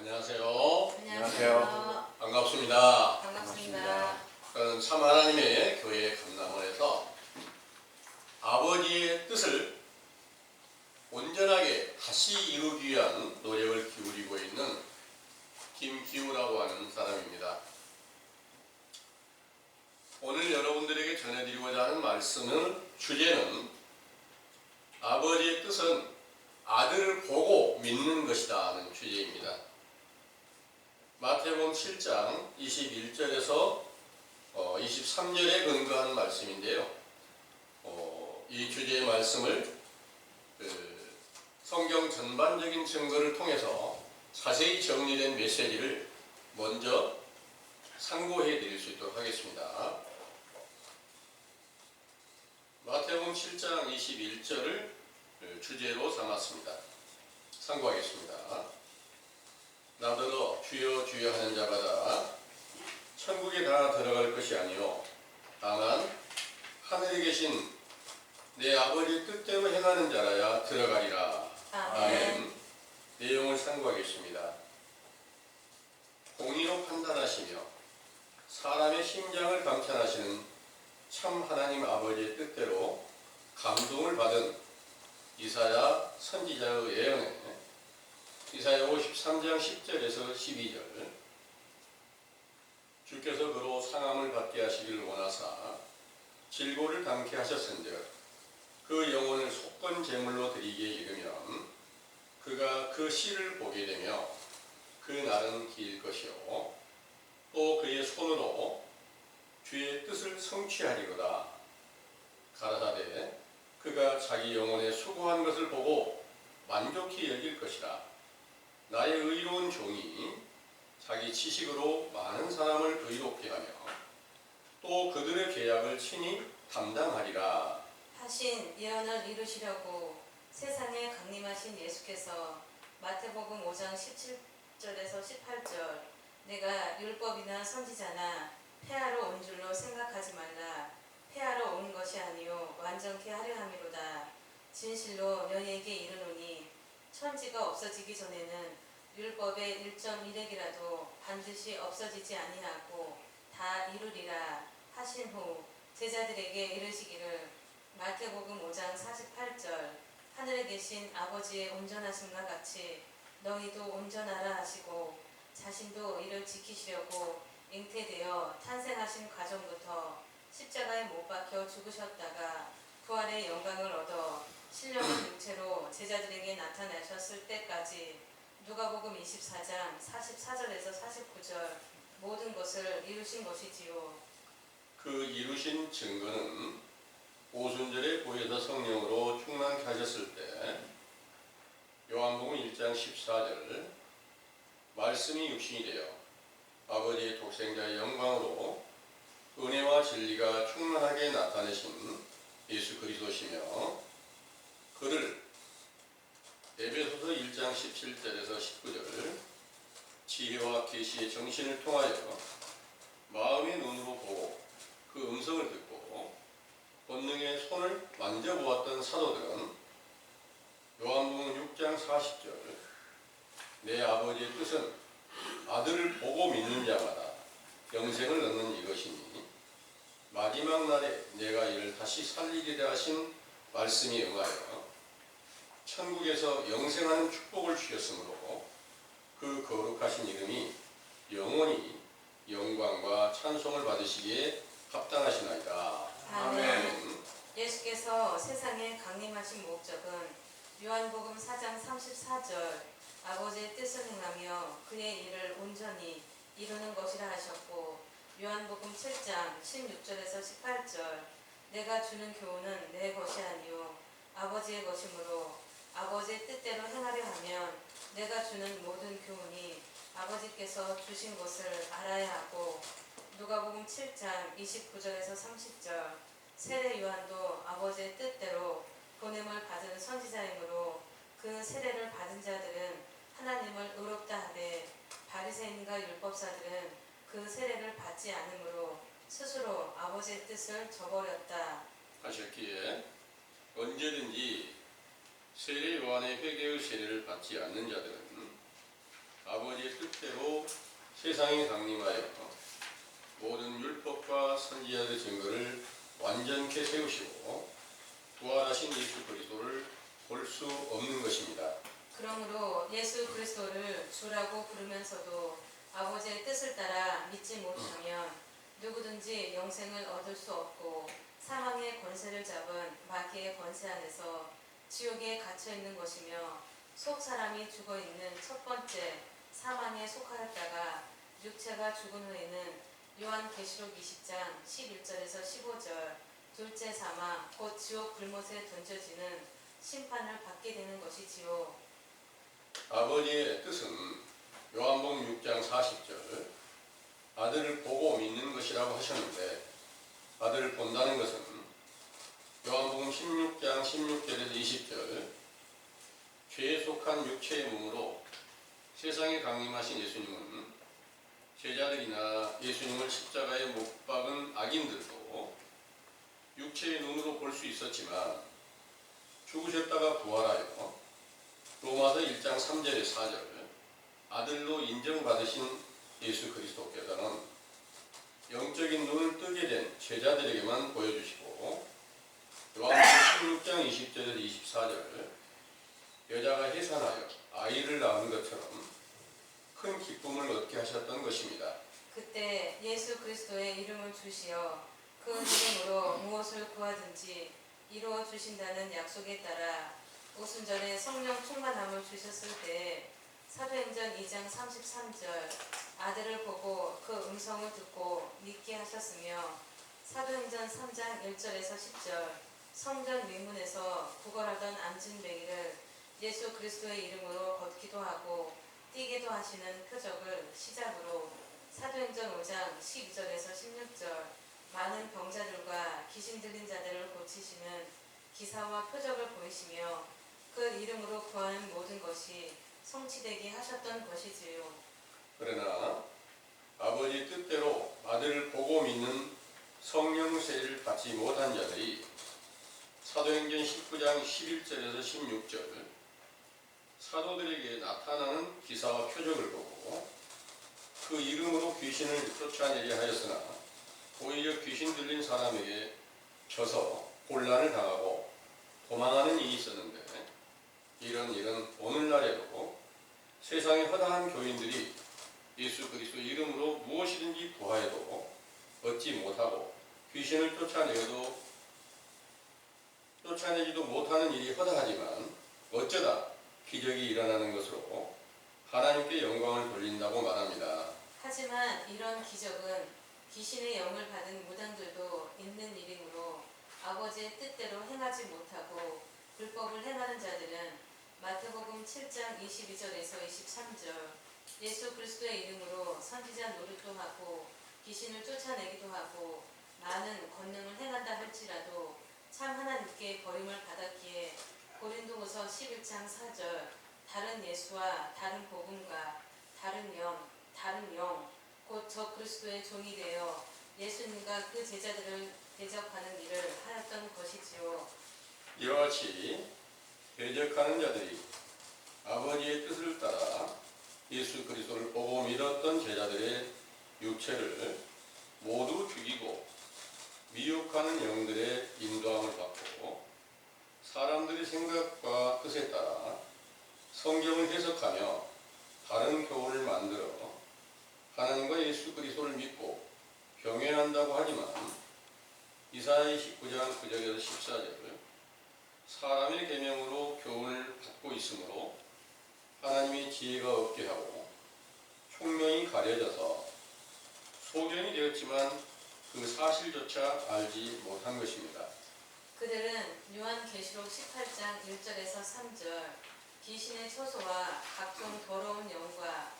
안녕하세요. 안녕하세요. 반갑습니다. 반갑습니다. 저는 참 하나님의 교회 감남원에서 아버지의 뜻을 온전하게 다시 이루기 위한 노력을 기울이고 있는 김기우라고 하는 사람입니다. 오늘 여러분들에게 전해드리고자 하는 주제는 아버지의 뜻은 아들을 보고 믿는 것이다 하는 주제입니다. 마태복음 7장 21절에서 23절에 근거한 말씀인데요. 이 주제의 말씀을 성경 전반적인 증거를 통해서 자세히 정리된 메시지를 먼저 상고해 드릴 수 있도록 하겠습니다. 마태복음 7장 21절을 주제로 삼았습니다. 상고하겠습니다. 나더러 주여 주여 하는 자마다 천국에 다 들어갈 것이 아니요 다만 하늘에 계신 내 아버지 뜻대로 행하는 자라야 들어가리라. 아멘. 내용을 상고하겠습니다. 공의로 판단하시며 사람의 심장을 감찰하시는 참 하나님 아버지의 뜻대로 감동을 받은 이사야 선지자의 예언에 이사야 53장 10절에서 12절 주께서 그로 상함을 받게 하시기를 원하사 질고를 당케 하셨은즉 그 영혼을 속건 제물로 드리기에 이르면 그가 그 씨를 보게 되며 그 날은 길 것이요 또 그의 손으로 주의 뜻을 성취하리로다. 가라사대 그가 자기 영혼에 수고한 것을 보고 만족히 여길 것이라. 나의 의로운 종이 자기 지식으로 많은 사람을 의롭게 하며 또 그들의 계약을 친히 담당하리라. 하신 예언을 이루시려고 세상에 강림하신 예수께서 마태복음 5장 17절에서 18절 내가 율법이나 선지자나 폐하러 온 줄로 생각하지 말라. 폐하러 온 것이 아니요 완전케 하려 함이로다. 진실로 너희에게 이르노니 천지가 없어지기 전에는 율법의 1.1획이라도 반드시 없어지지 아니하고 다 이루리라 하신 후 제자들에게 이르시기를 마태복음 5장 48절 하늘에 계신 아버지의 온전하심과 같이 너희도 온전하라 하시고 자신도 이를 지키시려고 잉태되어 탄생하신 과정부터 십자가에 못 박혀 죽으셨다가 부활의 영광을 얻어 신령한 육체로 제자들에게 나타나셨을 때까지 누가복음 24장 44절에서 49절 모든 것을 이루신 것이지요. 그 이루신 증거는 오순절에 보혜사 성령으로 충만케 하셨을 때 요한복음 1장 14절 말씀이 육신이 되어 아버지의 독생자의 영광으로 은혜와 진리가 충만하게 나타내신 예수 그리스도시며 그를 에베소서 1장 17절에서 19절 지혜와 계시의 정신을 통하여 마음의 눈으로 보고 그 음성을 듣고 본능의 손을 만져보았던 사도들은 요한복음 6장 40절 내 아버지의 뜻은 아들을 보고 믿는 자마다 영생을 얻는 이것이니 마지막 날에 내가 이를 다시 살리리라 하신 말씀이 응하여 천국에서 영생하는 축복을 주셨으므로 그 거룩하신 이름이 영원히 영광과 찬송을 받으시기에 합당하시나이다. 아멘. 예수께서 세상에 강림하신 목적은 요한복음 4장 34절 아버지의 뜻을 행하며 그의 일을 온전히 이루는 것이라 하셨고 요한복음 7장 16절에서 18절 내가 주는 교훈은 내 것이 아니요 아버지의 것이므로 아버지의 뜻대로 행하려 하면 내가 주는 모든 교훈이 아버지께서 주신 것을 알아야 하고 누가복음 7장 29절에서 30절 세례 요한도 아버지의 뜻대로 보냄을 받은 선지자이므로 그 세례를 받은 자들은 하나님을 의롭다 하되 바리새인과 율법사들은 그 세례를 받지 않으므로 스스로 아버지의 뜻을 저버렸다 하셨기에 언제든지 세례 요한의 회개의 세례를 받지 않는 자들은 아버지의 뜻대로 세상에 강림하여 모든 율법과 선지자들의 증거를 완전케 세우시고 부활하신 예수 그리스도를 볼 수 없는 것입니다. 그러므로 예수 그리스도를 주라고 부르면서도 아버지의 뜻을 따라 믿지 못하면 누구든지 영생을 얻을 수 없고 사망의 권세를 잡은 마귀의 권세 안에서 지옥에 갇혀 있는 것이며 속 사람이 죽어 있는 첫 번째 사망에 속하였다가 육체가 죽은 후에는 요한계시록 20장 11절에서 15절 둘째 사망 곧 지옥 불못에 던져지는 심판을 받게 되는 것이지요. 아버지의 뜻은 요한복음 6장 40절 아들을 보고 믿는 것이라고 하셨는데 아들을 본다는 것은 요한복음 16장 16절에서 20절 죄에 속한 육체의 몸으로 세상에 강림하신 예수님은 제자들이나 예수님을 십자가에 못 박은 악인들도 육체의 눈으로 볼 수 있었지만 죽으셨다가 부활하여 로마서 1장 3절에 4절 아들로 인정받으신 예수 그리스도께서는 영적인 눈을 뜨게 된 제자들에게만 보여주시고 요한복음 16장 20절에서 24절 여자가 해산하여 아이를 낳은 것처럼 큰 기쁨을 얻게 하셨던 것입니다. 그때 예수 그리스도의 이름을 주시어 그 이름으로 무엇을 구하든지 이루어 주신다는 약속에 따라 오순절에 성령 충만함을 주셨을 때에 사도행전 2장 33절 아들을 보고 그 음성을 듣고 믿게 하셨으며 사도행전 3장 1절에서 10절 성전 위문에서 구걸하던 안진뱅이를 예수 그리스도의 이름으로 걷기도 하고 뛰게도 하시는 표적을 시작으로 사도행전 5장 12절에서 16절 많은 병자들과 귀신 들린 자들을 고치시는 기사와 표적을 보이시며 그 이름으로 구하는 모든 것이 성취되게 하셨던 것이지요. 그러나 아버지 뜻대로 아들을 보고 믿는 성령 세례를 받지 못한 자들이 사도행전 19장 11절에서 16절 사도들에게 나타나는 기사와 표적을 보고 그 이름으로 귀신을 쫓아내려 하였으나 오히려 귀신 들린 사람에게 져서 곤란을 당하고 도망하는 일이 있었는데 이런 일은 오늘날에도 세상의 허다한 교인들이 예수 그리스도 이름으로 무엇이든지 구하여도 얻지 못하고 귀신을 쫓아내지도 못하는 일이 허다하지만 어쩌다 기적이 일어나는 것으로 하나님께 영광을 돌린다고 말합니다. 하지만 이런 기적은 귀신의 영을 받은 무당들도 있는 일이므로 아버지의 뜻대로 행하지 못하고 불법을 행하는 자들은 마태복음 7장 22절에서 23절 예수 그리스도의 이름으로 선지자 노릇도 하고 귀신을 쫓아내기도 하고 많은 권능을 행한다 할지라도 참 하나님께 버림을 받았기에 고린도후서 11장 4절 다른 예수와 다른 복음과 다른 영 곧 저 그리스도의 종이 되어 예수님과 그 제자들을 대적하는 일을 하였던 것이지요. 이와 같이 대적하는 자들이 아버지의 뜻을 따라 예수 그리스도를 보고 믿었던 제자들의 육체를 모두 죽이고 미혹하는 영들의 인도함을 받고 사람들의 생각과 뜻에 따라 성경을 해석하며 다른 교훈을 만들어 하나님과 예수 그리스도를 믿고 경외한다고 하지만 이사야 19장 9절에서 14절 사람의 계명으로 교훈을 받고 있으므로 하나님의 지혜가 없게 하고 총명이 가려져서 소견이 되었지만 그 사실조차 알지 못한 것입니다. 그들은 요한계시록 18장 1절에서 3절 귀신의 처소와 각종 더러운 영과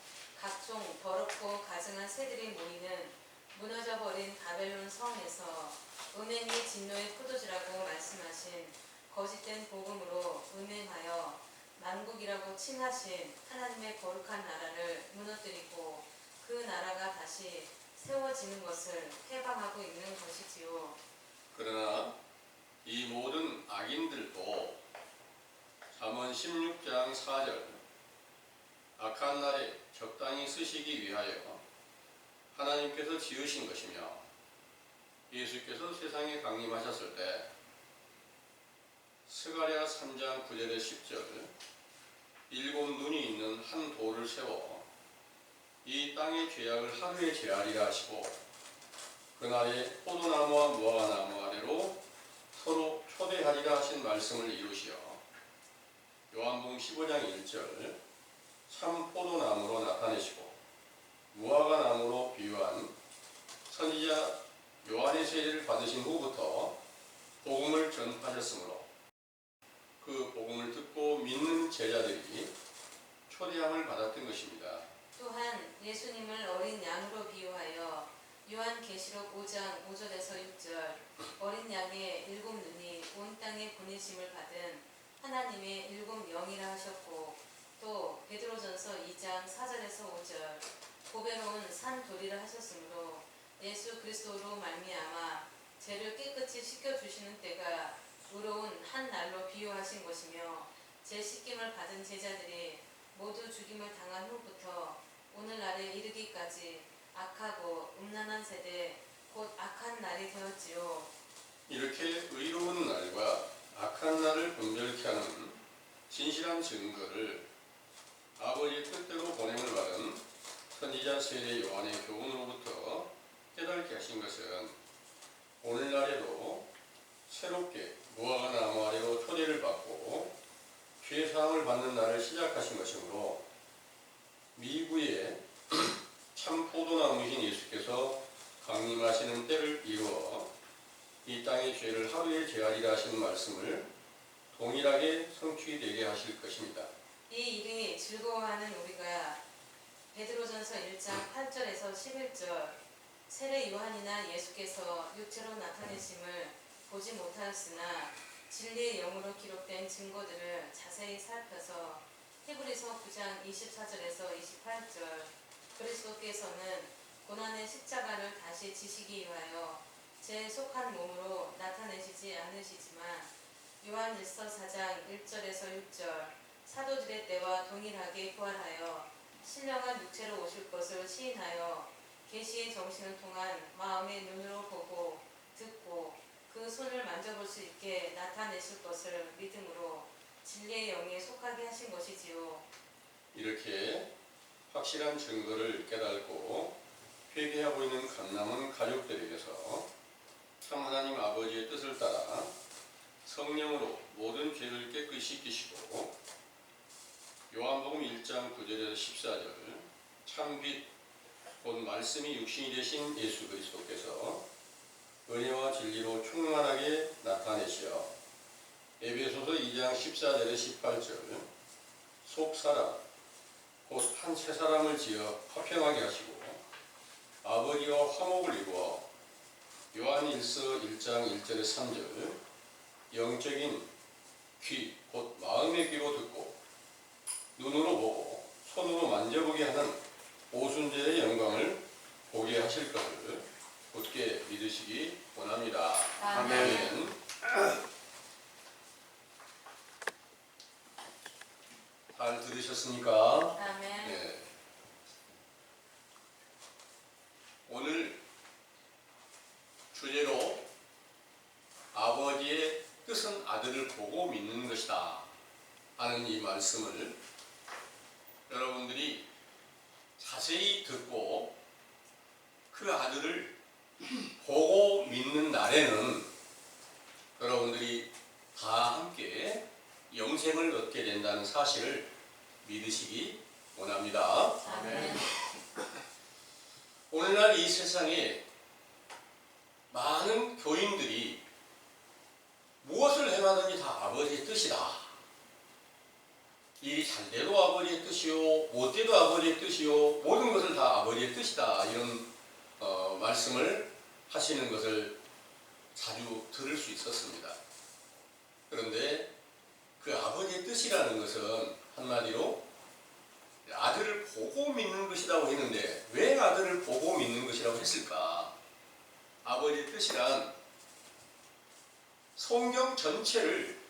각종 더럽고 가증한 새들이 모이는 무너져버린 바벨론 성에서 음행이 진노의 포도주라고 말씀하신 거짓된 복음으로 음행하여 만국이라고 칭하신 하나님의 거룩한 나라를 무너뜨리고 그 나라가 다시 세워지는 것을 해방하고 있는 것이지요. 그러나 이 모든 악인들도 잠언 16장 4절 악한 날에 적당히 쓰시기 위하여 하나님께서 지으신 것이며 예수께서 세상에 강림하셨을 때 스가랴 3장 9절에 10절 일곱 눈이 있는 한 돌을 세워 이 땅의 죄악을 하루에 제하리라 하시고 그날에 포도나무와 무화과나무 아래로 서로 초대하리라 하신 말씀을 이루시어 요한복음 15장 1절 참 포도나무로 나타내시고 무화과나무로 비유한 선지자 요한의 세례를 받으신 후부터 복음을 전파하셨으므로 그 복음을 듣고 믿는 제자들이 초대함을 받았던 것입니다. 또한 예수님을 어린 양으로 비유하여 요한계시록 5장 5절에서 6절 어린 양의 일곱 눈이 온 땅에 보내심을 받은 하나님의 일곱 영이라 하셨고 또 베드로전서 2장 4절에서 5절 보배로운 산 돌이라 하셨으므로 예수 그리스도로 말미암아 죄를 깨끗이 씻겨주시는 때가 의로운 한 날로 비유하신 것이며 제 씻김을 받은 제자들이 모두 죽임을 당한 후부터 오늘날에 이르기까지 악하고 음란한 세대 곧 악한 날이 되었지요. 이렇게 의로운 날과 악한 날을 분별케 하는 진실한 증거를 아버지의 뜻대로 보냄을 받은 선지자 세례 요한의 교훈으로부터 깨닫게 하신 것은 오늘날에도 새롭게 무화과나무 아래로 초대를 받고 죄사함을 받는 날을 시작하신 것이므로 미구의 참 포도나무이신 예수께서 강림하시는 때를 이루어 이 땅의 죄를 하루에 제하리라 하신 말씀을 동일하게 성취되게 하실 것입니다. 이 일이 즐거워하는 우리가 베드로전서 1장 8절에서 11절 세례 요한이나 예수께서 육체로 나타내심을 보지 못하였으나 진리의 영으로 기록된 증거들을 자세히 살펴서 히브리서 9장 24절에서 28절 그리스도께서는 고난의 십자가를 다시 지시기 위하여 제 속한 몸으로 나타내시지 않으시지만 요한일서 4장 1절에서 6절 사도들의 때와 동일하게 부활하여 신령한 육체로 오실 것을 시인하여 계시의 정신을 통한 마음의 눈으로 보고 듣고 그 손을 만져볼 수 있게 나타내실 것을 믿음으로 진리의 영에 속하게 하신 것이지요. 이렇게 확실한 증거를 깨닫고 회개하고 있는 갓남은 가족들에게서 참 하나님 아버지의 뜻을 따라 성령으로 모든 죄를 깨끗이 씻기시고 요한복음 1장 9절에서 14절 참빛 곧 말씀이 육신이 되신 예수 그리스도께서 은혜와 진리로 충만하게 나타내시어 에베소서 2장 14절에 18절 속사람 곧 한 새 사람을 지어 화평하게 하시고 아버지와 화목을 이루어 요한일서 1장 1절에 3절 영적인 귀 곧 마음의 귀로 듣고 눈으로 보고 손으로 만져보게 하는 오순절의 영광을 보게 하실 것을 굳게 믿으시기 원합니다. 아멘. 잘 들으셨습니까? 아멘. 네. 오늘 주제로 아버지의 뜻은 아들을 보고 믿는 것이다 하는 이 말씀을 여러분들이 자세히 듣고 그 아들을 보고 믿는 날에는 여러분들이 다 함께 영생을 얻게 된다는 사실을 믿으시기 원합니다. 아멘. 오늘날 이 세상에 많은 교인들이 무엇을 행하든지 다 아버지의 뜻이다. 일이 잘 돼도 아버지의 뜻이요, 못 돼도 아버지의 뜻이요, 모든 것을 다 아버지의 뜻이다. 이런 말씀을 하시는 것을 자주 들을 수 있었습니다. 그런데 그 아버지의 뜻이라는 것은 한마디로 아들을 보고 믿는 것이라고 했는데 왜 아들을 보고 믿는 것이라고 했을까? 아버지의 뜻이란 성경 전체를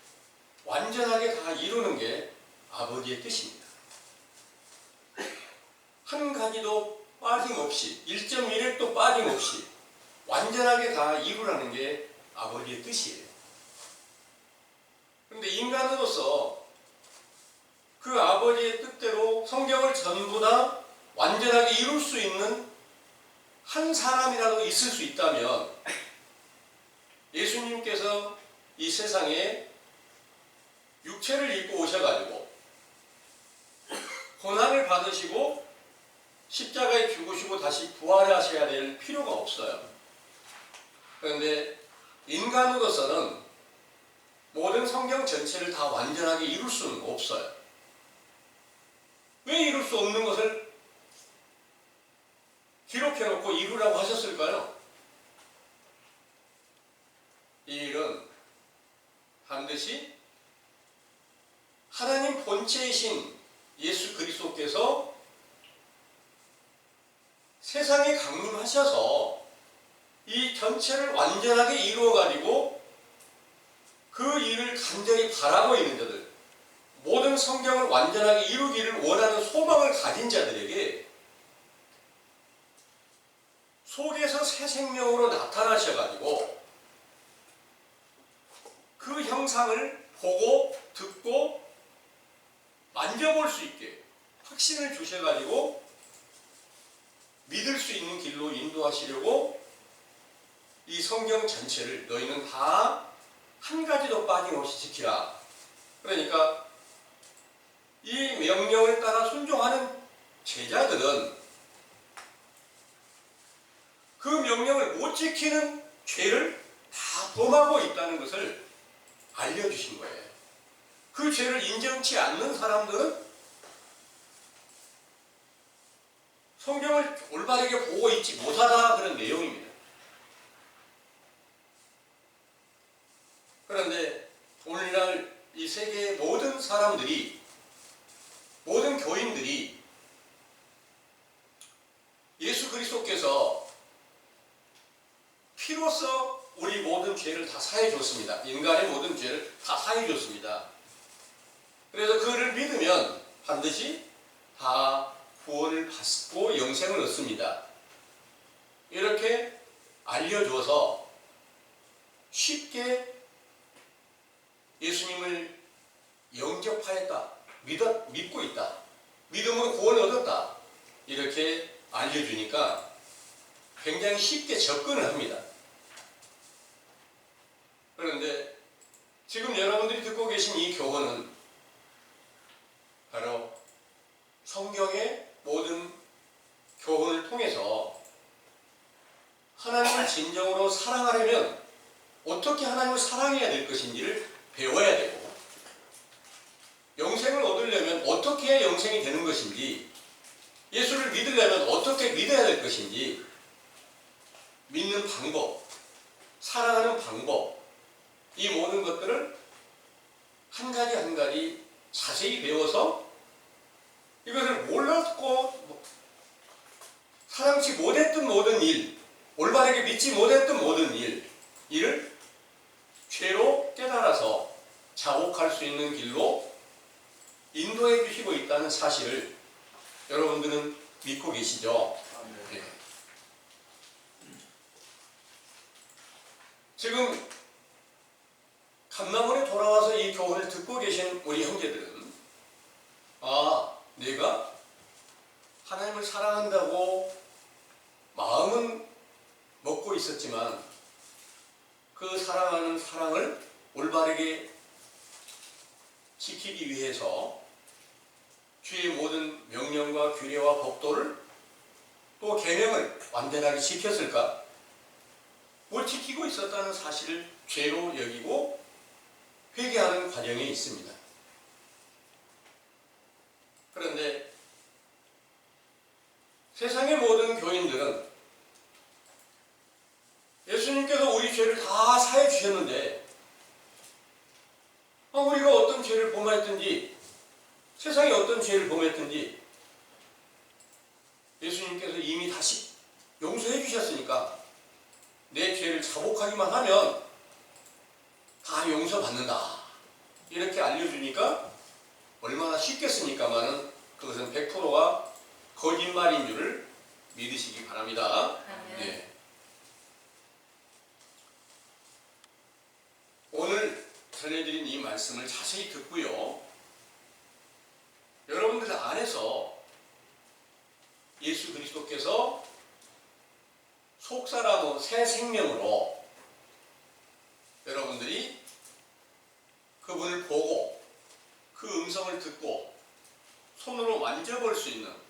완전하게 다 이루는 게 아버지의 뜻입니다. 한 가지도 빠짐없이 1.1획도 빠짐없이 완전하게 다 이루라는 게 아버지의 뜻이에요. 그런데 인간으로서 그 아버지의 뜻대로 성경을 전부 다 완전하게 이룰 수 있는 한 사람이라도 있을 수 있다면 예수님께서 이 세상에 육체를 입고 오셔가지고 고난을 받으시고 십자가에 죽으시고 다시 부활하셔야 될 필요가 없어요. 그런데 인간으로서는 모든 성경 전체를 다 완전하게 이룰 수는 없어요. 왜 이룰 수 없는 것을 기록해놓고 이루라고 하셨을까요? 이 일은 반드시 하나님 본체이신 예수 그리스도께서 세상에 강림하셔서 이 전체를 완전하게 이루어가지고 그 일을 간절히 바라고 있는 자들, 모든 성경을 완전하게 이루기를 원하는 소망을 가진 자들에게 속에서 새 생명으로 나타나셔가지고 그 형상을 보고 듣고 만져볼 수 있게 확신을 주셔가지고 믿을 수 있는 길로 인도하시려고 이 성경 전체를 너희는 다 한 가지도 빠짐없이 지키라. 그러니까 이 명령을 따라 순종하는 제자들은 그 명령을 못 지키는 죄를 다 범하고 있다는 것을 알려주신 거예요. 그 죄를 인정치 않는 사람들은 성경을 올바르게 보고 있지 못하다 그런 내용입니다. 그런데 오늘날 이 세계의 모든 사람들이, 모든 교인들이 예수 그리스도께서 피로써 우리 모든 죄를 다 사해 줬습니다. 인간의 모든 죄를 다 사해 줬습니다. 그래서 그를 믿으면 반드시 다 구원을 받고 영생을 얻습니다. 이렇게 알려줘서 쉽게 예수님을 영접하였다, 믿고 있다, 믿음으로 구원을 얻었다, 이렇게 알려주니까 굉장히 쉽게 접근을 합니다. 그런데 지금 여러분들이 듣고 계신 이 교훈은 바로 성경의 모든 교훈을 통해서 하나님을 진정으로 사랑하려면 어떻게 하나님을 사랑해야 될 것인지를 배워야 되고, 영생을 얻으려면 어떻게 해야 영생이 되는 것인지, 예수를 믿으려면 어떻게 믿어야 될 것인지, 믿는 방법, 사랑하는 방법, 이 모든 것들을 한 가지 한 가지 자세히 배워서 이것을 몰랐고 사랑치 못했던 모든 일, 올바르게 믿지 못했던 모든 일을 죄로 깨달아서 자복할 수 있는 길로 인도해 주시고 있다는 사실을 여러분들은 믿고 계시죠? 네. 지금 감남원에 돌아와서 이 교훈을 듣고 계신 우리 형제들은, 아, 내가 하나님을 사랑한다고 마음은 먹고 있었지만 그 사랑하는 사랑을 올바르게 지키기 위해서 주의 모든 명령과 규례와 법도를 또 계명을 완전하게 지켰을까? 못 지키고 있었다는 사실을 죄로 여기고 회개하는 과정에 있습니다. 그런데 세상의 모든 교인들은 예수님께서 우리 죄를 다 사해 주셨는데 우리가 어떤 죄를 범했든지, 세상에 어떤 죄를 범했든지 예수님께서 이미 다시 용서해 주셨으니까 내 죄를 자복하기만 하면 다 용서받는다, 이렇게 알려주니까 얼마나 쉽겠습니까마는 그것은 100%가 거짓말인 줄을 믿으시기 바랍니다. 아멘. 네. 오늘 전해드린 이 말씀을 자세히 듣고요. 여러분들 안에서 예수 그리스도께서 속사람의 새 생명으로 여러분들이 그분을 보고 그 음성을 듣고 손으로 만져볼 수 있는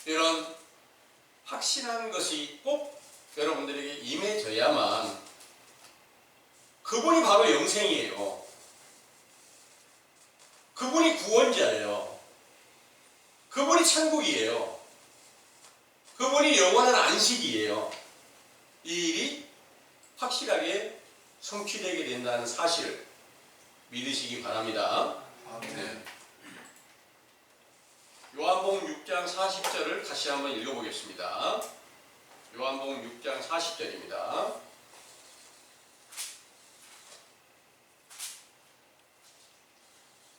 이런 확신한 것이 꼭 여러분들에게 임해져야만 그분이 바로 영생이에요. 그분이 구원자예요. 그분이 천국이에요. 그분이 영원한 안식이에요. 이 일이 확실하게 성취되게 된다는 사실을 믿으시기 바랍니다. 네. 요한복음 6장 40절을 다시 한번 읽어보겠습니다. 요한복음 6장 40절입니다.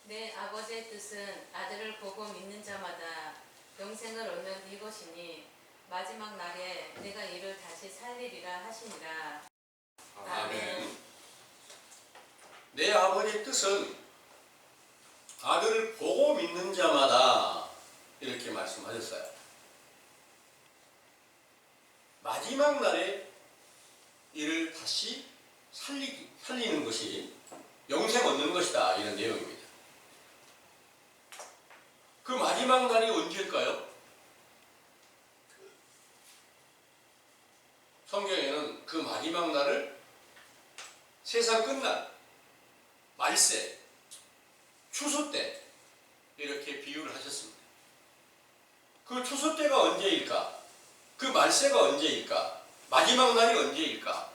내 아버지의 뜻은 아들을 보고 믿는 자마다 영생을 얻는 이것이니 마지막 날에 내가 이를 다시 살리리라 하시니라. 아멘. 내 아버지의 뜻은 아들을 보고 믿는 자마다 이렇게 말씀하셨어요. 마지막 날에 이를 다시 살리는 것이 영생 얻는 것이다, 이런 내용입니다. 그 마지막 날이 언제일까요? 성경에는 그 마지막 날을 세상 끝날 말세, 추수 때 이렇게 비유를 하셨습니다. 그 추수 때가 언제일까? 그 말세가 언제일까? 마지막 날이 언제일까?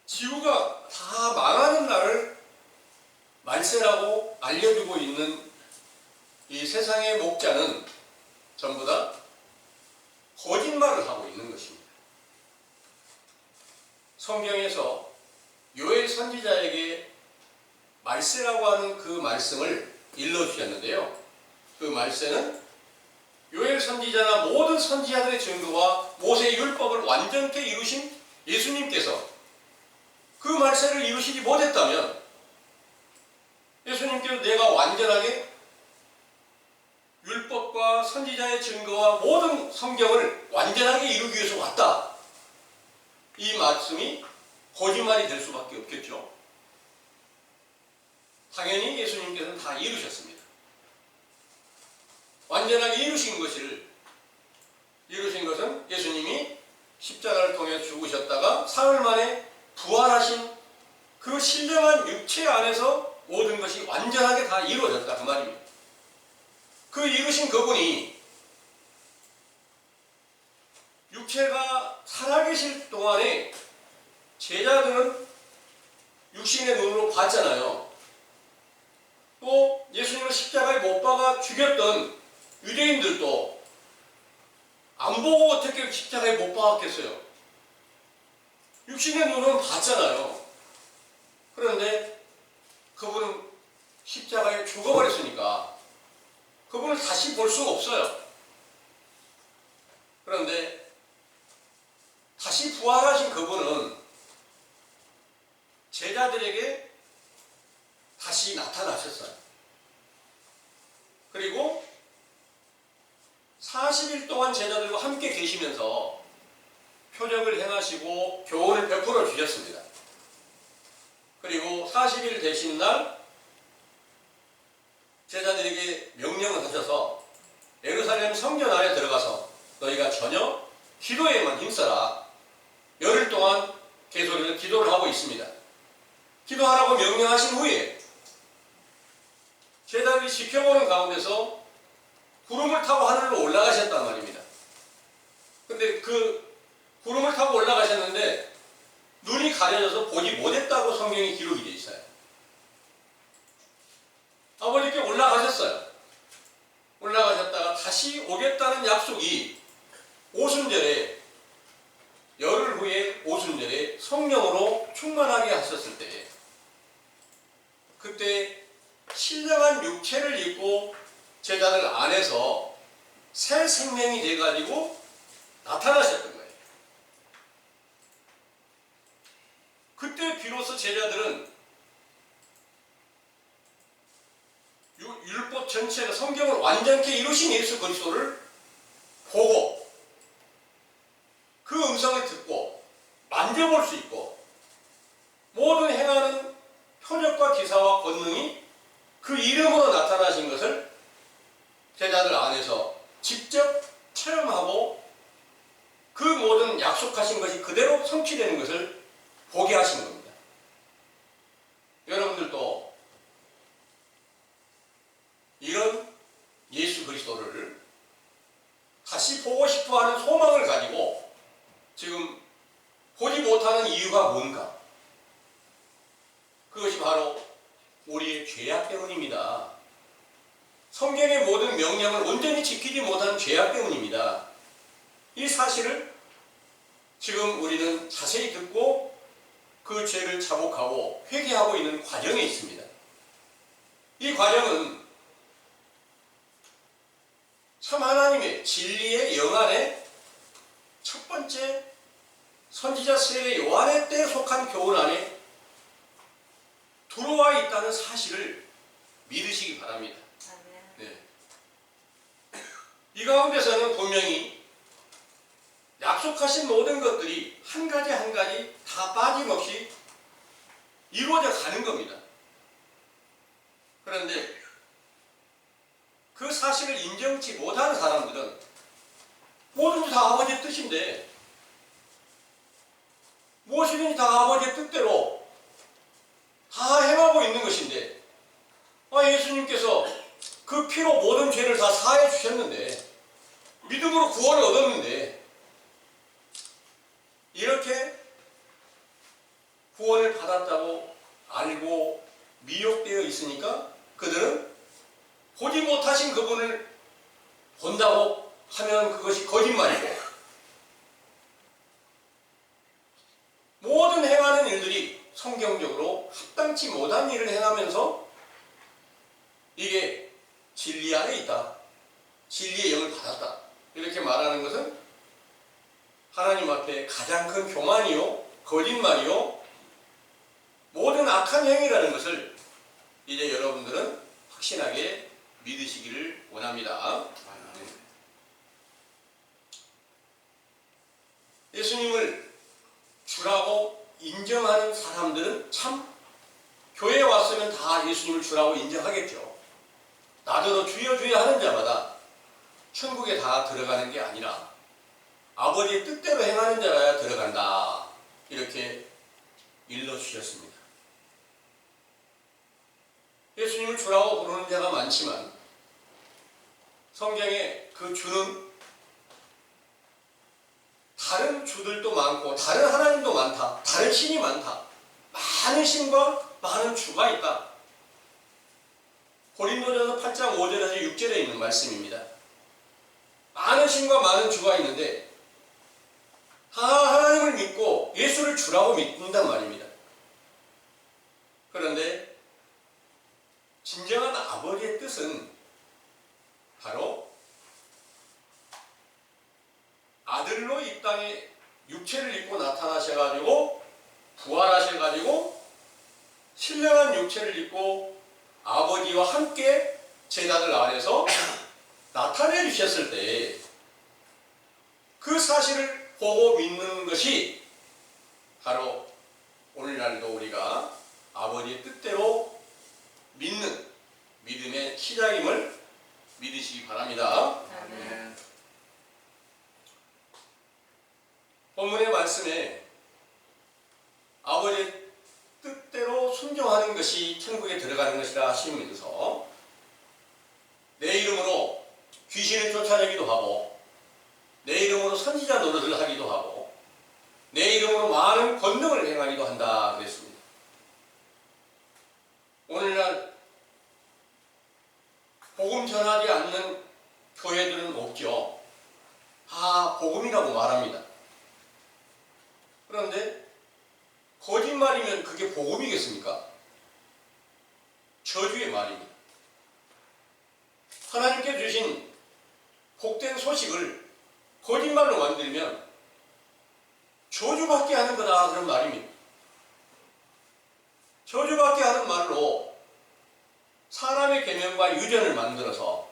지구가 다 망하는 날을 말세라고 알려주고 있는 이 세상의 목자는 전부 다 거짓말을 하고 있는 것입니다. 성경에서 요엘 선지자에게 말세라고 하는 그 말씀을 일러주셨는데요. 그 말세는 요엘 선지자나 모든 선지자들의 증거와 모세의 율법을 완전케 이루신 예수님께서 그 말세를 이루시지 못했다면 예수님께서 내가 완전하게 율법과 선지자의 증거와 모든 성경을 완전하게 이루기 위해서 왔다. 이 말씀이 거짓말이 될 수밖에 없겠죠. 당연히 예수님께서는 다 이루셨습니다. 완전하게 이루신 것은 예수님이 십자가를 통해 죽으셨다가 사흘 만에 부활하신 그 신령한 육체 안에서 모든 것이 완전하게 다 이루어졌다, 그 말입니다. 그 이루신 그분이 육체가 살아계실 동안에 제자들은 육신의 눈으로 봤잖아요. 또 예수님을 십자가에 못 박아 죽였던 유대인들도 안 보고 어떻게 십자가에 못 박았겠어요? 육신의 눈으로 봤잖아요. 그런데 그분은 십자가에 죽어버렸으니까 그분을 다시 볼 수가 없어요. 그런데 다시 부활하신 그분은 제자들에게 다시 나타나셨어요. 그리고 40일 동안 제자들과 함께 계시면서 표적을 행하시고 교훈을 베풀어 주셨습니다. 그리고 40일 되신 날 제자들에게 명령을 하셔서 예루살렘 성전 안에 들어가서 너희가 전혀 기도에만 힘써라. 열흘 동안 계속 기도를 하고 있습니다. 기도하라고 명령하신 후에 제자들이 지켜보는 가운데서 구름을 타고 하늘로 올라가셨단 말입니다. 근데 그 구름을 타고 올라가셨는데 눈이 가려져서 보지 못했다고 성경에 기록이 되어 있어요. 아버지께 올라가셨어요. 올라가셨다가 다시 오겠다는 약속이 오순절에, 열흘 후에 오순절에 성령으로 충만하게 하셨을 때, 그때 신령한 육체를 입고 제자들 안에서 새 생명이 돼가지고 나타나셨던 거예요. 그때 비로소 제자들은 율법 전체가 성경을 완전케 이루신 예수 그리스도를 보고 그 음성을 듣고 만져볼 수 있고 모든 행하는 표적과 기사와 권능이 그 이름으로 나타나신 것을 제자들 안에서 직접 체험하고 그 모든 약속하신 것이 그대로 성취되는 것을 보게 하신 겁니다. 여러분들도 이런 예수 그리스도를 다시 보고 싶어하는 소망을 가지고 지금 보지 못하는 이유가 뭔가? 그것이 바로 우리의 죄악 때문입니다. 성경의 모든 명령을 온전히 지키지 못한 죄악 때문입니다. 이 사실을 지금 우리는 자세히 듣고 그 죄를 자복하고 회개하고 있는 과정에 있습니다. 이 과정은 참 하나님의 진리의 영안의 첫 번째 선지자 세례 요한의 때에 속한 교훈 안에 들어와 있다는 사실을 믿으시기 바랍니다. 네. 이 가운데서는 분명히 약속하신 모든 것들이 한 가지 한 가지 다 빠짐없이 이루어져 가는 겁니다. 그런데 그 사실을 인정치 못하는 사람들은 뭐든지 다 아버지의 뜻인데 무엇이든지 다 아버지의 뜻대로 다 행하고 있는 것인데 예수님께서 그 피로 모든 죄를 다 사해 주셨는데 믿음으로 구원을 얻었는데 이렇게 구원을 받았다고 알고 미혹되어 있으니까 그들은 보지 못하신 그분을 본다고 하면 그것이 거짓말이고 모든 행하는 일들이 성경적으로 합당치 못한 일을 행하면서 이게 진리 안에 있다. 진리의 영을 받았다. 이렇게 말하는 것은 하나님 앞에 가장 큰 교만이요, 거짓말이요, 모든 악한 행위라는 것을 이제 여러분들은 확신하게 믿으시기를 원합니다. 예수님을 주라고 인정하는 사람들은 참 교회에 왔으면 다 예수님을 주라고 인정하겠죠. 나더러 주여 주여 하는 자마다 천국에 다 들어가는 게 아니라 아버지의 뜻대로 행하는 자라야 들어간다. 이렇게 일러주셨습니다. 예수님을 주라고 부르는 자가 많지만 성경에 그 주는 다른 주들도 많고 다른 하나님도 많다. 다른 신이 많다. 많은 신과 많은 주가 있다. 고린도전서 8장 5절에서 6절에 있는 말씀입니다. 많은 신과 많은 주가 있는데 다 하나님을 믿고 예수를 주라고 믿는단 말입니다. 그런데 진정한 아버지의 뜻은 바로 아들로 이 땅에 육체를 입고 나타나셔가지고 부활하셔가지고 신령한 육체를 입고 아버지와 함께 제자들 안에서 나타내 주셨을 때 그 사실을 보고 믿는 것이 바로 오늘날도 우리가 아버지의 뜻대로 믿는 믿음의 시작임을 믿으시기 바랍니다. 아멘. 본문의 말씀에 아버지의 뜻대로 순종하는 것이 천국에 들어가는 것이라 하시면서 내 이름으로 귀신을 쫓아내기도 하고 내 이름으로 선지자 노릇을 하기도 하고 내 이름으로 많은 권능을 행하기도 한다 그랬습니다. 오늘날 복음 전하지 않는 교회들은 없죠. 다 복음이라고 말합니다. 그런데 거짓말이면 그게 복음이겠습니까? 저주의 말입니다. 하나님께 주신 복된 소식을 거짓말로 만들면 저주받게 하는 거다, 그런 말입니다. 저주받게 하는 말로 사람의 계명과 유전을 만들어서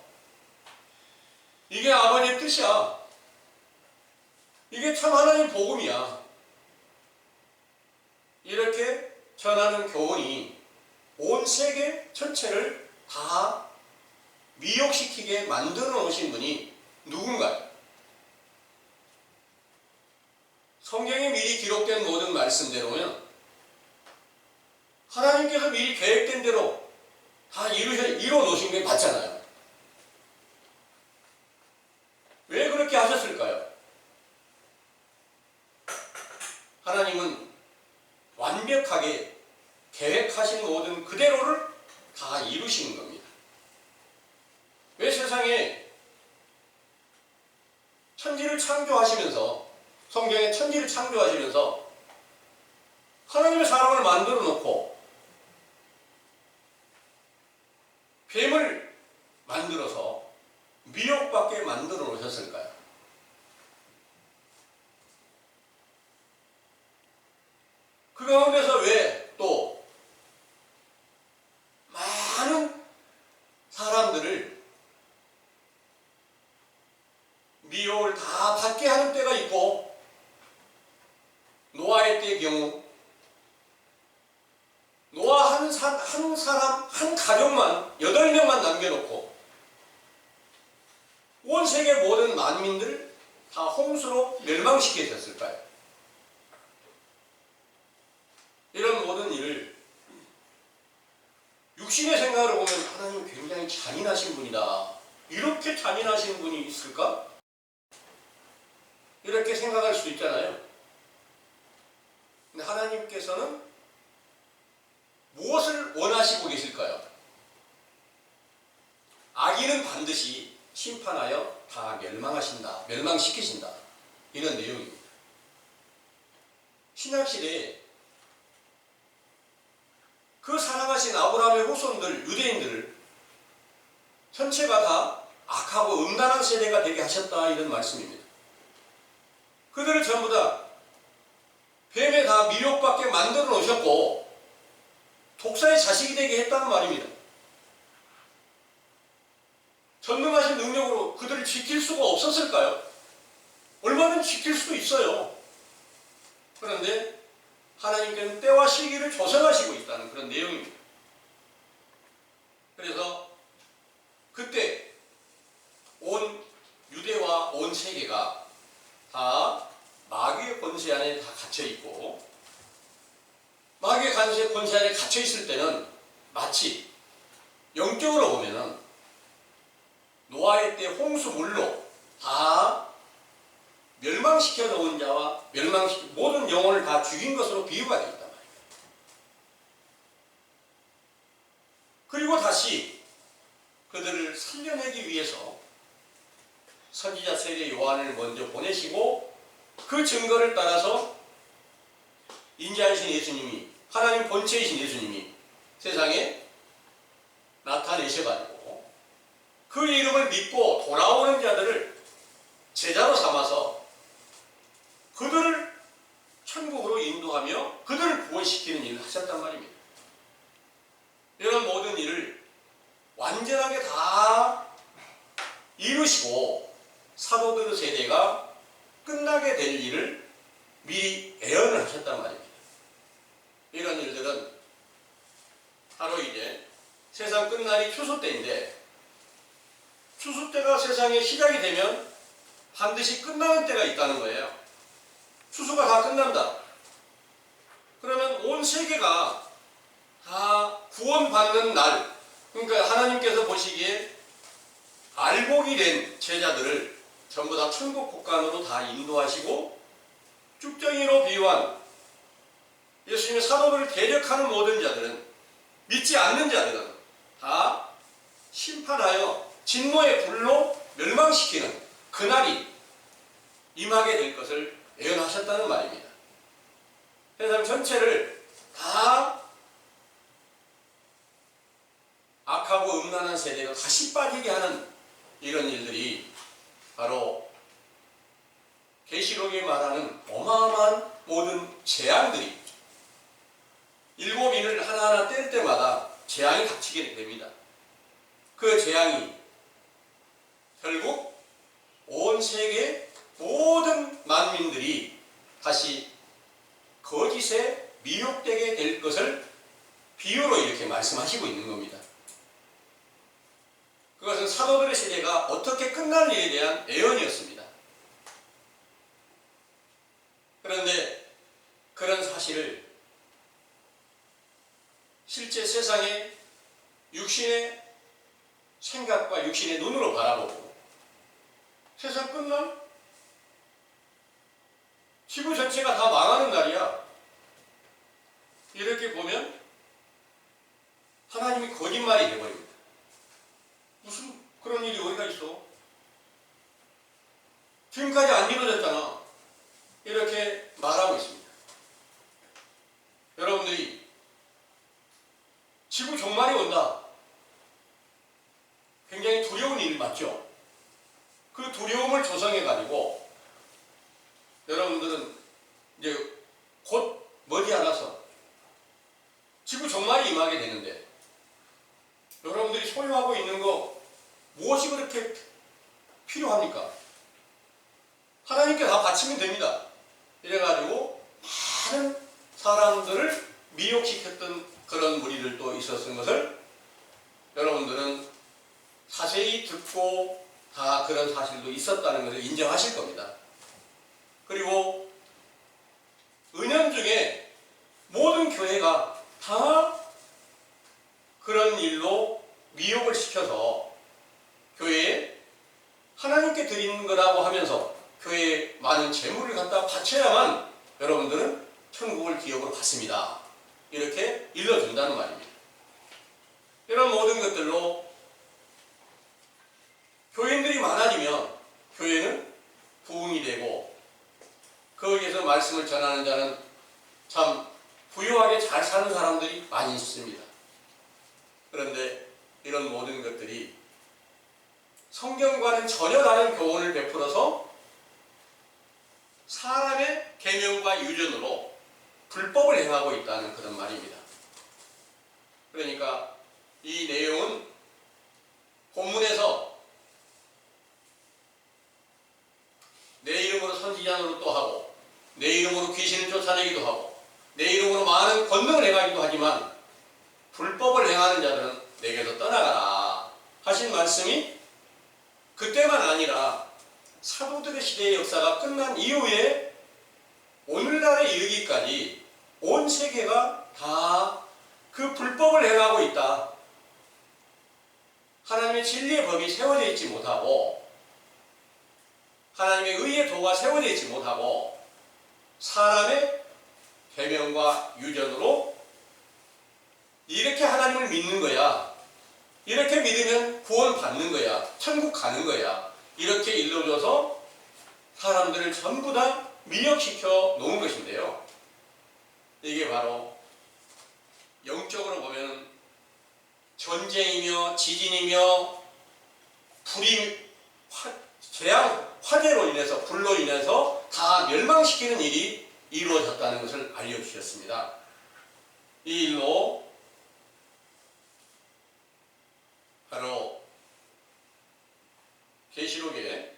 이게 아버지의 뜻이야, 이게 참 하나님 복음이야, 이렇게 전하는 교훈이 온 세계 전체를 다 미혹시키게 만들어 놓으신 분이 누군가요? 성경에 미리 기록된 모든 말씀대로면 하나님께서 미리 계획된 대로 다 이루어 놓으신 게 맞잖아요. 왜 그렇게 하셨을까요? 하나님은 완벽하게 계획하신 모든 그대로를 다 이루시는 겁니다. 왜 세상에 천지를 창조하시면서, 성경에 천지를 창조하시면서 하나님의 사람을 만들어 놓고 뱀을 만들어서 미혹받게 만들어 놓으셨을까요? 그 가운데서 왜 또 많은 사람들을 미혹을 다 받게 하는 때가 있고, 노아의 때의 경우 노아 한 사람, 한 가족만 8명만 남겨놓고 온 세계 모든 만민들을 다 홍수로 멸망시키셨을까요? 이런 모든 일을 육신의 생각으로 보면 하나님 굉장히 잔인하신 분이다, 이렇게 잔인하신 분이 있을까? 이렇게 생각할 수도 있잖아요. 근데 하나님께서는 무엇을 원하시고 계실까요? 악인은 반드시 심판하여 다 멸망하신다, 멸망시키신다, 이런 내용입니다. 신약시대에 그 사랑하신 아브라함의 후손들, 유대인들을 전체가 다 악하고 음란한 세대가 되게 하셨다, 이런 말씀입니다. 그들을 전부 다 뱀에 다 미혹받게 만들어 놓으셨고 독사의 자식이 되게 했다는 말입니다. 전능하신 능력으로 그들을 지킬 수가 없었을까요? 얼마든지 지킬 수도 있어요. 그런데 하나님께는 때와 시기를 조성하시고 있다는 그런 내용입니다. 그래서 그때 온 유대와 온 세계가 다 마귀의 권세 안에 다 갇혀있고, 마귀의 권세 안에 갇혀있을 때는 마치 영적으로 보면은 노아의 때 홍수물로 다 멸망시켜 놓은 자와 모든 영혼을 다 죽인 것으로 비유가 되어 있단 말이에요. 그리고 다시 그들을 살려내기 위해서 선지자 세례 요한을 먼저 보내시고, 그 증거를 따라서 인자이신 예수님이, 하나님 본체이신 예수님이 세상에 나타내셔가지고 그 이름을 믿고 돌아오는 자들을 제자로 삼아서 그들을 천국으로 인도하며 그들을 구원시키는 일을 하셨단 말입니다. 이런 모든 일을 완전하게 다 이루시고 사도들 세대가 끝나게 될 일을 미리 예언을 하셨단 말입니다. 이런 일들은 바로 이제 세상 끝날이 추수 때인데, 추수 때가 세상에 시작이 되면 반드시 끝나는 때가 있다는 거예요. 추수가 다 끝난다. 그러면 온 세계가 다 구원받는 날, 그러니까 하나님께서 보시기에 알복이 된 제자들을 전부 다 천국 국간으로 다 인도하시고, 쭉정이로 비유한 예수님의 사도들을 대적하는 모든 자들은, 믿지 않는 자들은 다 심판하여 진노의 불로 멸망시키는 그날이 임하게 될 것을 예언하셨다는 말입니다. 세상 전체를 다 악하고 음란한 세대가 다시 빠지게 하는 이런 일들이 바로 계시록이 말하는 어마어마한 모든 재앙들이 일곱 인을 하나하나 뗄 때마다 재앙이 닥치게 됩니다. 그 재앙이 결국 온 세계 모든 만민들이 다시 거짓에 미혹되게 될 것을 비유로 이렇게 말씀하시고 있는 겁니다. 그것은 사도들의 시대가 어떻게 끝날 일에 대한 예언이었습니다. 그런데 그런 사실을 실제 세상의 육신의 생각과 육신의 눈으로 바라보고 세상 끝날? 지구 전체가 다 망하는 날이야. 이렇게 보면 하나님이 거짓말이 되어버립니다. 무슨 그런 일이 어디가 있어? 지금까지 안 이루어졌잖아. 이렇게 말하고 있습니다. 여러분들이 지구 종말이 온다. 굉장히 두려운 일 맞죠? 그 두려움을 조성해가지고 여러분들은 이제 곧 머지않아서 지구 종말이 임하게 되는데 여러분들이 소유하고 있는 거 무엇이 그렇게 필요합니까? 하나님께 다 바치면 됩니다. 이래가지고 많은 사람들을 미혹시켰던 그런 무리들도 있었던 것을 여러분들은 자세히 듣고 다 그런 사실도 있었다는 것을 인정하실 겁니다. 그리고 은연중에 모든 교회가 다 그런 일로 미혹을 시켜서 교회에 하나님께 드리는 거라고 하면서 교회에 많은 재물을 갖다 바쳐야만 여러분들은 천국을 기업으로 받습니다. 이렇게 일러준다는 말입니다. 이런 모든 것들로 교인들이 많아지면 교회는 부흥이 되고 거기에서 말씀을 전하는 자는 참 부유하게 잘 사는 사람들이 많이 있습니다. 그런데 이런 모든 것들이 성경과는 전혀 다른 교훈을 베풀어서 사람의 계명과 유전으로 불법을 행하고 있다는 그런 말입니다. 그러니까 이 내용은 본문에서 내 이름으로 선지자 노릇도 하고 내 이름으로 귀신을 쫓아내기도 하고 내 이름으로 많은 권능을 행하기도 하지만 불법을 행하는 자들은 내게서 떠나가라 하신 말씀이 그때만 아니라 사도들의 시대의 역사가 끝난 이후에 오늘날에 이르기까지 온 세계가 다 그 불법을 행하고 있다. 하나님의 진리의 법이 세워져 있지 못하고 하나님의 의의 도가 세워져 있지 못하고 사람의 계명과 유전으로 이렇게 하나님을 믿는 거야. 이렇게 믿으면 구원 받는 거야. 천국 가는 거야. 이렇게 일러줘서 사람들을 전부 다 미혹시켜 놓은 것인데요. 이게 바로 영적으로 보면 전쟁이며 지진이며 불이 재앙, 화재로 인해서 불로 인해서 다 멸망시키는 일이 이루어졌다는 것을 알려주셨습니다. 이 일로 바로 계시록의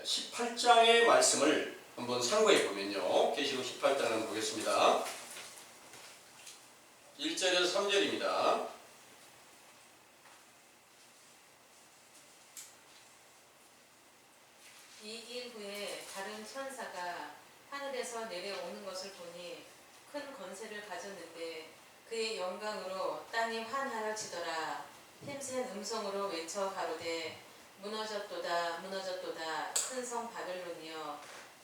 18장의 말씀을 한번 참고해 보면요. 계시록 18장을 한번 보겠습니다. 1절에서 3절입니다. 이 일 후에 다른 천사가 하늘에서 내려오는 것을 보니 큰 권세를 가졌는데 그의 영광으로 땅이 환하여지더라. 힘센 음성으로 외쳐 가로되 무너졌도다 무너졌도다 큰 성 바벨론이여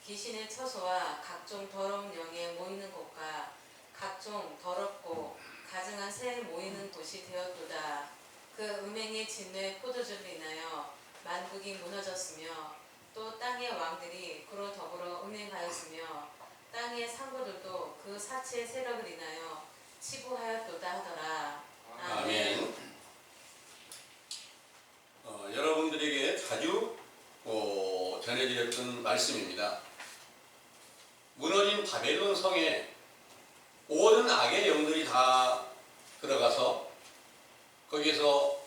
귀신의 처소와 각종 더러운 영에 모이는 곳과 각종 더럽고 가증한 새 모이는 곳이 되었도다. 그 음행의 진노의 포도주를 인하여 만국이 무너졌으며 또 땅의 왕들이 그로 더불어 음행하였으며 땅의 상고들도 그 사치의 세력을 인하여 치부하였도다 하더라. 아멘. 여러분들에게 전해드렸던 말씀입니다. 무너진 바벨론 성에 모든 악의 영들이 다 들어가서 거기서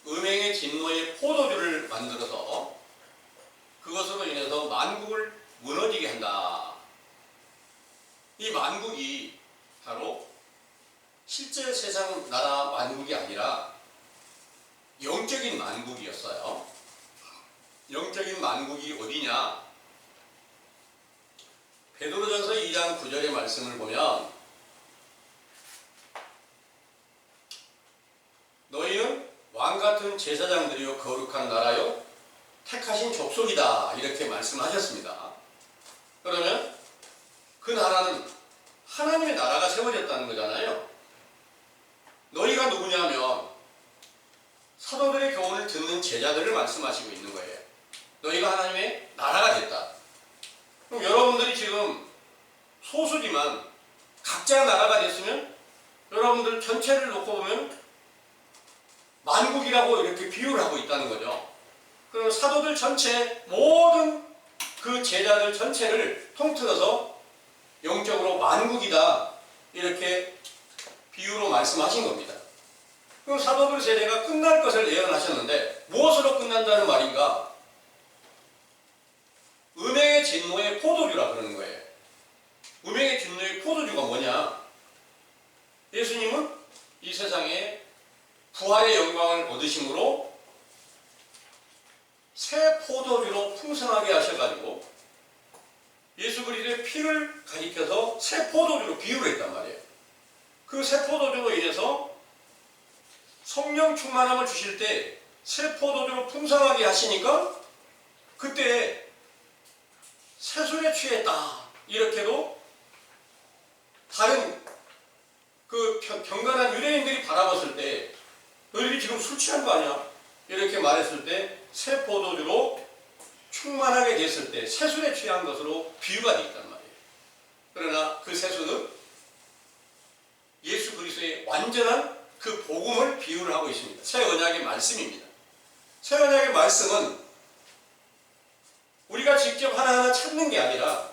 음행의 진노의 포도주를 만들어서 그것으로 인해서 만국을 무너지게 한다. 이 만국이 바로 실제 세상 나라 만국이 아니라 영적인 만국이었어요. 영적인 만국이 어디냐? 베드로전서 2장 9절의 말씀을 보면 너희는 왕같은 제사장들이요 거룩한 나라요 택하신 족속이다 이렇게 말씀하셨습니다. 그러면 그 나라는 하나님의 나라가 세워졌다는 거잖아요. 너희가 누구냐면 사도들의 교훈을 듣는 제자들을 말씀하시고 있는 거예요. 너희가 하나님의 나라가 됐다. 그럼 여러분들이 지금 소수지만 각자 나라가 됐으면 여러분들 전체를 놓고 보면 만국이라고 이렇게 비유를 하고 있다는 거죠. 그럼 사도들 전체 모든 그 제자들 전체를 통틀어서 영적으로 만국이다 이렇게 비유로 말씀하신 겁니다. 그럼 사도들 세대가 끝날 것을 예언하셨는데 무엇으로 끝난다는 말인가? 음행의 진노의 포도주라 그러는 거예요. 음행의 진노의 포도주가 뭐냐? 예수님은 이 세상에 부활의 영광을 얻으심으로 새 포도주로 풍성하게 하셔가지고 예수 그리스도의 피를 가리켜서 새 포도주로 비유를 했단 말이에요. 그 새 포도주로 인해서 성령 충만함을 주실 때 새 포도주로 풍성하게 하시니까 그때 새술에 취했다 이렇게도 다른 그 경건한 유대인들이 바라봤을 때 너희들이 지금 술 취한 거 아니야? 이렇게 말했을 때 새 포도주로 충만하게 됐을 때 새술에 취한 것으로 비유가 되어 있단 말이에요. 그러나 그 새술은 예수 그리스도의 완전한 그 복음을 비유를 하고 있습니다. 새 언약의 말씀입니다. 새 언약의 말씀은 우리가 직접 하나하나 찾는 게 아니라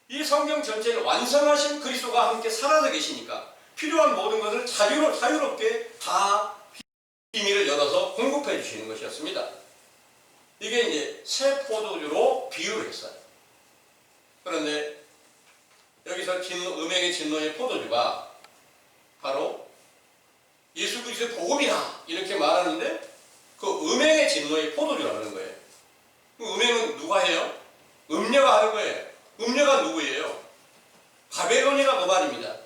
이 성경 전체를 완성하신 그리스도가 함께 살아서 계시니까 필요한 모든 것을 자유롭게 다 비밀을 열어서 공급해 주시는 것이었습니다. 이게 이제 새 포도주로 비유를 했어요. 그런데 여기서 음행의 진노의 포도주가 바로 예수 그리스도의 복음이다 이렇게 말하는데 그 음행의 진노의 포도주라고 하는 거예요. 그 음행은 누가 해요? 음녀가 하는 거예요. 음녀가 누구예요? 바벨론이라고 말입니다.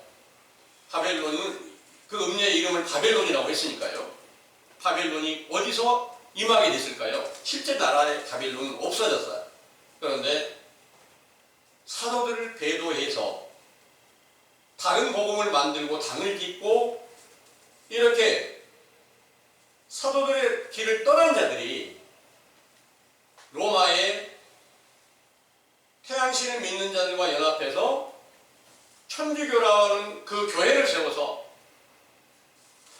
바벨론은 그 음녀의 이름을 바벨론이라고 했으니까요. 바벨론이 어디서 임하게 됐을까요? 실제 나라의 바벨론은 없어졌어요. 그런데 사도들을 배도해서 다른 복음을 만들고 당을 깃고 이렇게 사도들의 길을 떠난 자들이 로마의 태양신을 믿는 자들과 연합해서 천주교라는 그 교회를 세워서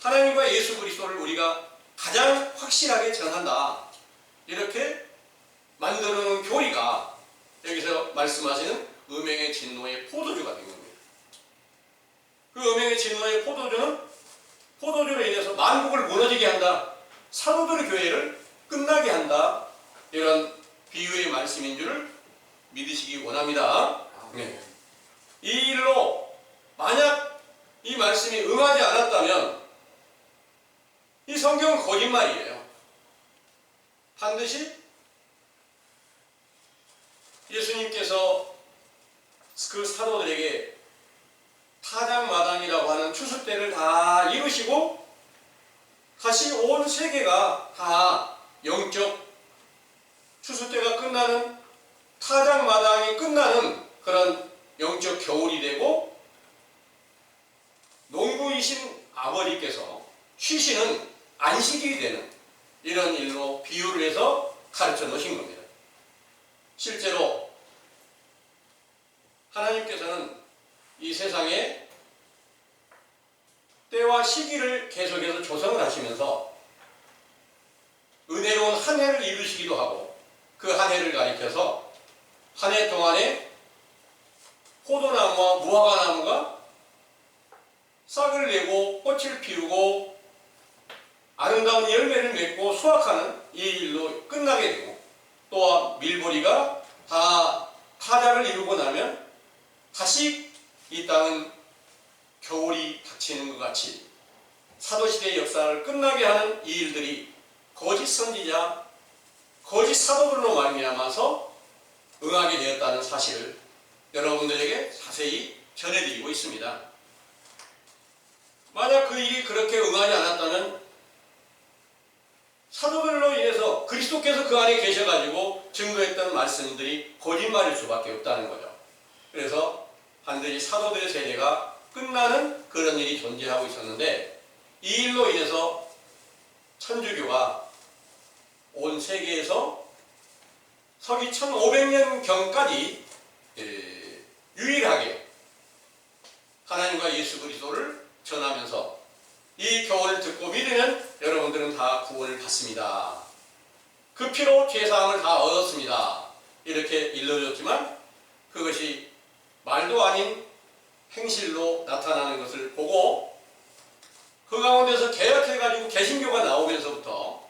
하나님과 예수 그리스도를 우리가 가장 확실하게 전한다. 이렇게 만드는 교리가 여기서 말씀하시는 음행의 진노의 포도주가 된 겁니다. 그 음행의 진노의 포도주는 포도주로 인해서 만국을 무너지게 한다. 사도들의 교회를 끝나게 한다. 이런 비유의 말씀인 줄을 믿으시기 원합니다. 네. 이 일로 만약 이 말씀이 응하지 않았다면 이 성경은 거짓말이에요. 반드시 예수님께서 그 사도들에게 타작마당이라고 하는 추수 때를 다 이루시고 다시 온 세계가 다 영적 추수 때가 끝나는 타작마당이 끝나는 그런 영적 겨울이 되고 농부이신 아버지께서 쉬시는 안식일이 되는 이런 일로 비유를 해서 가르쳐 놓으신 겁니다. 실제로 하나님께서는 이 세상에 때와 시기를 계속해서 조성을 하시면서 은혜로운 한 해를 이루시기도 하고 그 한 해를 가리켜서 한 해 동안에 포도나무와 무화과나무가 싹을 내고 꽃을 피우고 아름다운 열매를 맺고 수확하는 이 일로 끝나게 되고, 또한 밀보리가 다 타작을 이루고 나면 다시 이 땅은 겨울이 닥치는 것 같이 사도시대의 역사를 끝나게 하는 이 일들이 거짓 선지자, 거짓 사도들로 말미암아서 응하게 되었다는 사실을 여러분들에게 자세히 전해드리고 있습니다. 만약 그 일이 그렇게 응하지 않았다면 사도들로 인해서 그리스도께서 그 안에 계셔가지고 증거했던 말씀들이 거짓말일 수밖에 없다는 거죠. 그래서 반드시 사도들의 세대가 끝나는 그런 일이 존재하고 있었는데, 이 일로 인해서 천주교가 온 세계에서 서기 1500년경까지 유일하게 하나님과 예수 그리스도를 전하면서 이 교훈을 듣고 믿으면 여러분들은 다 구원을 받습니다. 그 피로 죄사함을 다 얻었습니다. 이렇게 일러줬지만 그것이 말도 아닌 행실로 나타나는 것을 보고 그 가운데서 개혁해가지고 개신교가 나오면서부터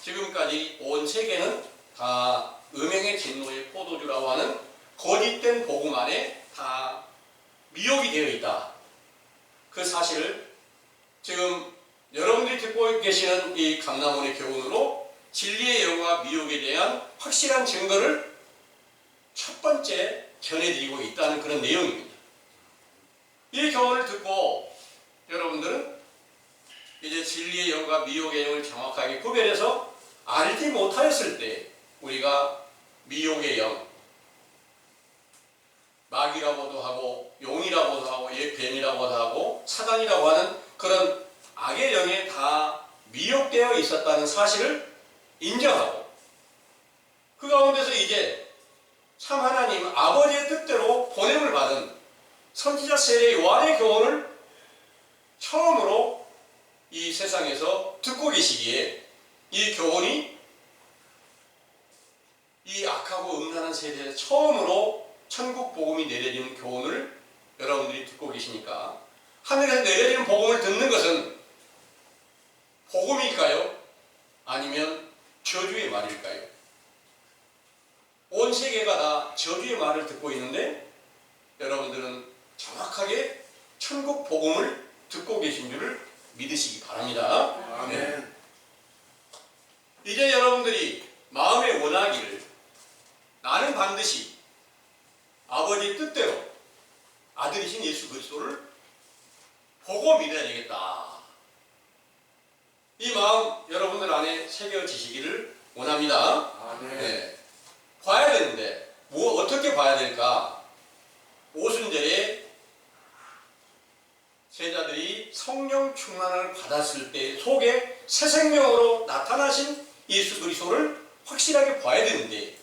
지금까지 온 세계는 다 음행의 진노의 포도주라고 하는 거짓된 복음 안에 다 미혹이 되어 있다. 그 사실을 지금 여러분들이 듣고 계시는 이 강남원의 교훈으로 진리의 영과 미혹에 대한 확실한 증거를 첫 번째 전해드리고 있다는 그런 내용입니다. 이 교훈을 듣고 여러분들은 이제 진리의 영과 미혹의 영을 정확하게 구별해서 알지 못하였을 때 우리가 미혹의 영, 마귀라고도 하고 용이라고도 하고 뱀이라고도 하고 사단이라고 하는 그런 악의 영에 다 미혹되어 있었다는 사실을 인정하고, 그 가운데서 이제 참 하나님 아버지의 뜻대로 보냄을 받은 선지자 세례 요한의 교훈을 처음으로 이 세상에서 듣고 계시기에 이 교훈이 이 악하고 음란한 세대에 처음으로 천국 복음이 내려지는 교훈을 여러분들이 듣고 계시니까, 하늘에서 내려지는 복음을 듣는 것은 복음일까요? 아니면 저주의 말일까요? 온 세계가 다 저주의 말을 듣고 있는데 여러분들은 정확하게 천국 복음을 듣고 계신 줄을 믿으시기 바랍니다. 아멘. 네. 이제 여러분들이 마음에 원하기를 나는 반드시 아버지 뜻대로 아들이신 예수 그리스도를 보고 믿어야 되겠다. 이 마음 여러분들 안에 새겨지시기를 원합니다. 아멘. 네. 봐야 되는데 어떻게 봐야 될까? 오순절에 제자들이 성령 충만을 받았을 때 속에 새 생명으로 나타나신 예수 그리스도를 확실하게 봐야 되는데,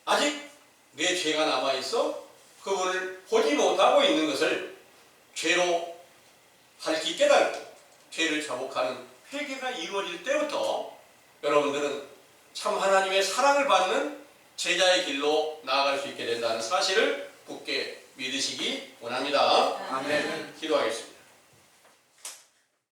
아직 내 죄가 남아있어 그분을 보지 못하고 있는 것을 죄로 밝히 깨닫고 죄를 자복하는 회개가 이루어질 때부터 여러분들은 참 하나님의 사랑을 받는 제자의 길로 나아갈 수 있게 된다는 사실을 굳게 믿으시기 원합니다. 아멘. 기도하겠습니다.